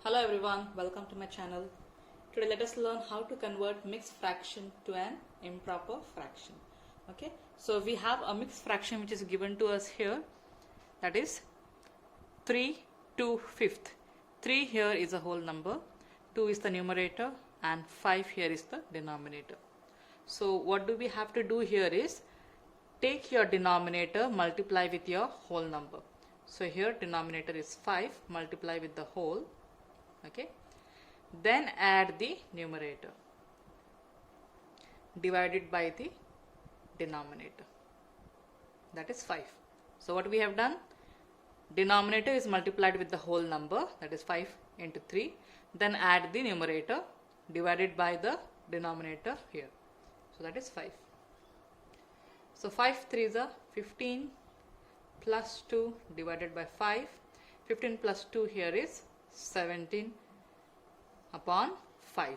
Hello everyone, welcome to my channel. Today let us learn how to convert mixed fraction to an improper fraction. Okay, so we have a mixed fraction which is given to us here, that is 3 to 5th. 3 here is a whole number, 2 is the numerator and 5 here is the denominator. So what do we have to do here is take your denominator, multiply with your whole number. So here denominator is 5, multiply with the whole. Okay, then add the numerator divided by the denominator, that is 5. So what we have done, denominator is multiplied with the whole number, that is 5 into 3, then add the numerator divided by the denominator here, so that is 5. So 5 3s are 15 plus 2 divided by 5, 15 plus 2 here is 17 upon 5.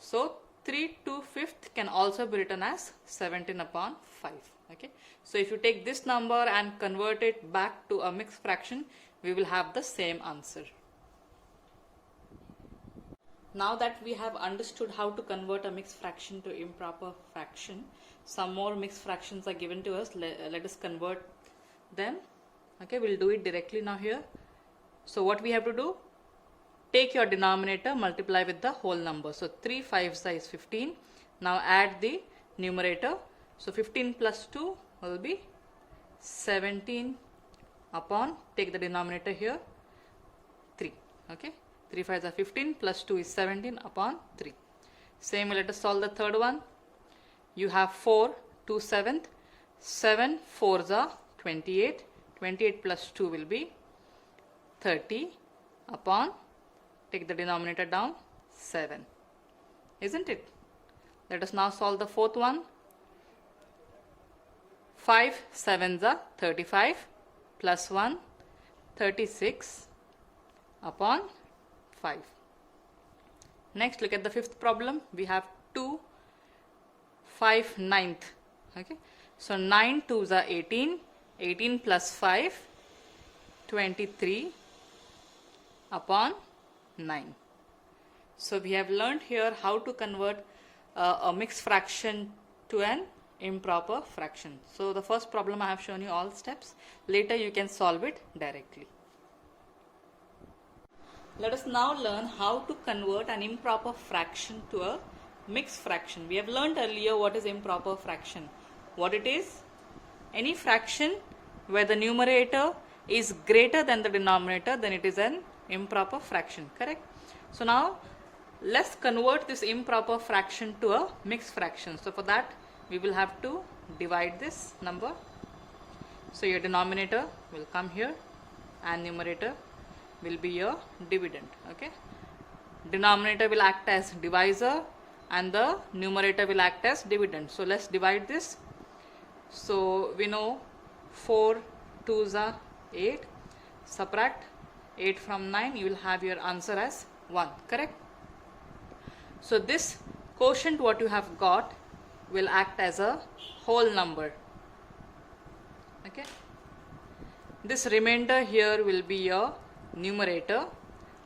So 3 to 5th can also be written as 17 upon 5. Okay. So if you take this number and convert it back to a mixed fraction, we will have the same answer. Now that we have understood how to convert a mixed fraction to improper fraction, some more mixed fractions are given to us. Let us convert them. Okay, we'll do it directly now here. So what we have to do, take your denominator, multiply with the whole number. So 3 5s is 15. Now add the numerator. So 15 plus 2 will be 17 upon, take the denominator here, 3. Okay, 3 5s are 15 plus 2 is 17 upon 3. Same, let us solve the third one. You have 4 to 7th. 7 4s are 28. 28 plus 2 will be 30 upon, take the denominator down, 7. Isn't it? Let us now solve the fourth one. 5 7s are 35 plus 1, 36 upon 5. Next, look at the fifth problem. We have 2 5 9th. Okay, so 9 2s are 18. 18 plus 5, 23 upon 9. So we have learned here how to convert a mixed fraction to an improper fraction. So the first problem I have shown you all steps. Later you can solve it directly. Let us now learn how to convert an improper fraction to a mixed fraction. We have learned earlier what is improper fraction. What it is? Any fraction where the numerator is greater than the denominator, then it is an improper fraction, correct? So now let's convert this improper fraction to a mixed fraction. So for that we will have to divide this number. So your denominator will come here and numerator will be your dividend. Okay, denominator will act as divisor and the numerator will act as dividend. So let's divide this. So we know 4 2s are 8. Subtract 8 from 9, you will have your answer as 1, correct? So this quotient what you have got will act as a whole number. Okay, this remainder here will be your numerator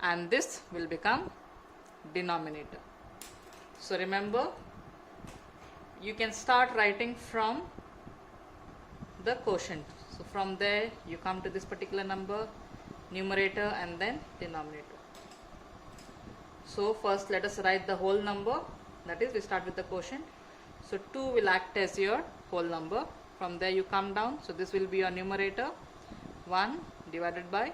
and this will become denominator. So remember, you can start writing from the quotient. So from there you come to this particular number, numerator and then denominator. So first let us write the whole number, that is we start with the quotient. So 2 will act as your whole number. From there you come down, so this will be your numerator, 1 divided by,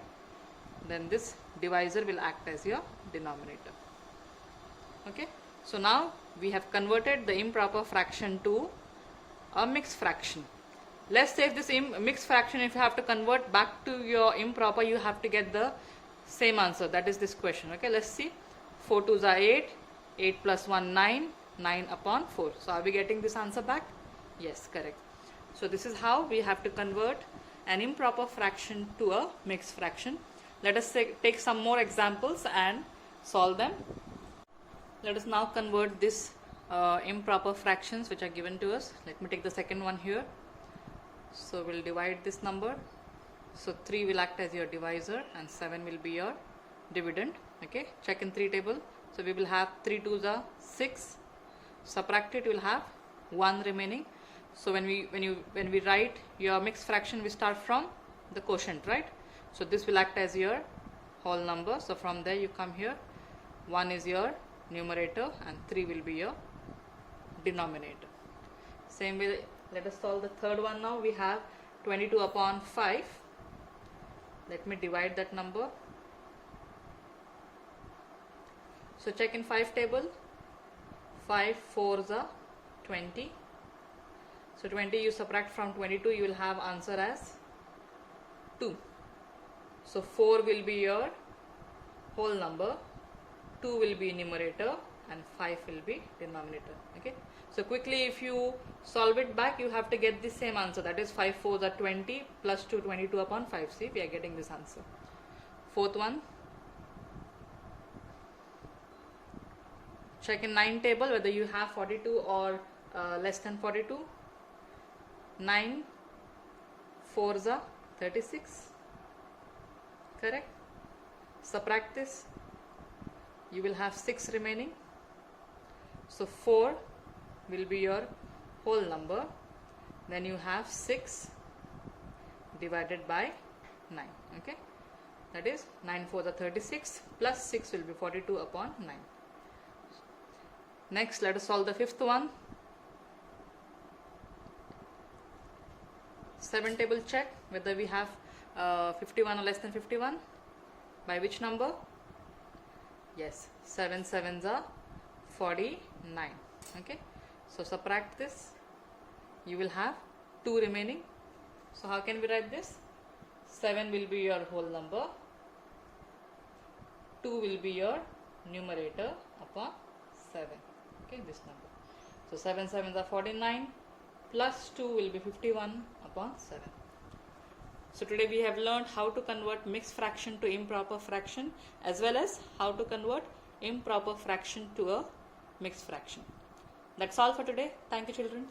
then this divisor will act as your denominator. Okay, so now we have converted the improper fraction to a mixed fraction. Let's say if this mixed fraction, if you have to convert back to your improper, you have to get the same answer, that is this question. Okay, let's see. 4 2s are 8, 8 plus 1 9, 9 upon 4. So are we getting this answer back? Yes, correct. So this is how we have to convert an improper fraction to a mixed fraction. Let us take some more examples and solve them. Let us now convert this improper fractions which are given to us. Let me take the second one here. So we'll divide this number. So 3 will act as your divisor and 7 will be your dividend. Okay, check in 3 table. So we will have 3 2s are 6. Subtract it, you will have 1 remaining. So when we write your mixed fraction, we start from the quotient, right? So this will act as your whole number. So from there you come here, 1 is your numerator and 3 will be your denominator. Same way, let us solve the third one now. We have 22 upon 5. Let me divide that number. So check in 5 table. 5 4s are 20. So 20 you subtract from 22, you will have answer as 2. So 4 will be your whole number, 2 will be numerator and 5 will be denominator. Okay. So quickly, if you solve it back, you have to get the same answer, that is 5 4s are 20 plus 2, 22 upon 5. See, we are getting this answer. Fourth one, check in 9 table whether you have 42 or less than 42. 9 4s are 36. Correct. Subtract this, you will have 6 remaining. So 4 will be your whole number. Then you have 6 divided by 9. Okay, that is 9 4s are 36 plus 6 will be 42 upon 9. Next, let us solve the fifth one. 7 table, check whether we have 51 or less than 51. By which number? Yes, 7 7s are 49. Okay, so subtract this, you will have 2 remaining. So how can we write this? 7 will be your whole number, 2 will be your numerator upon 7. Okay, this number. So 7 7s are 49 plus 2 will be 51 upon 7. So today we have learned how to convert mixed fraction to improper fraction, as well as how to convert improper fraction to a mixed fraction. That's all for today. Thank you, children.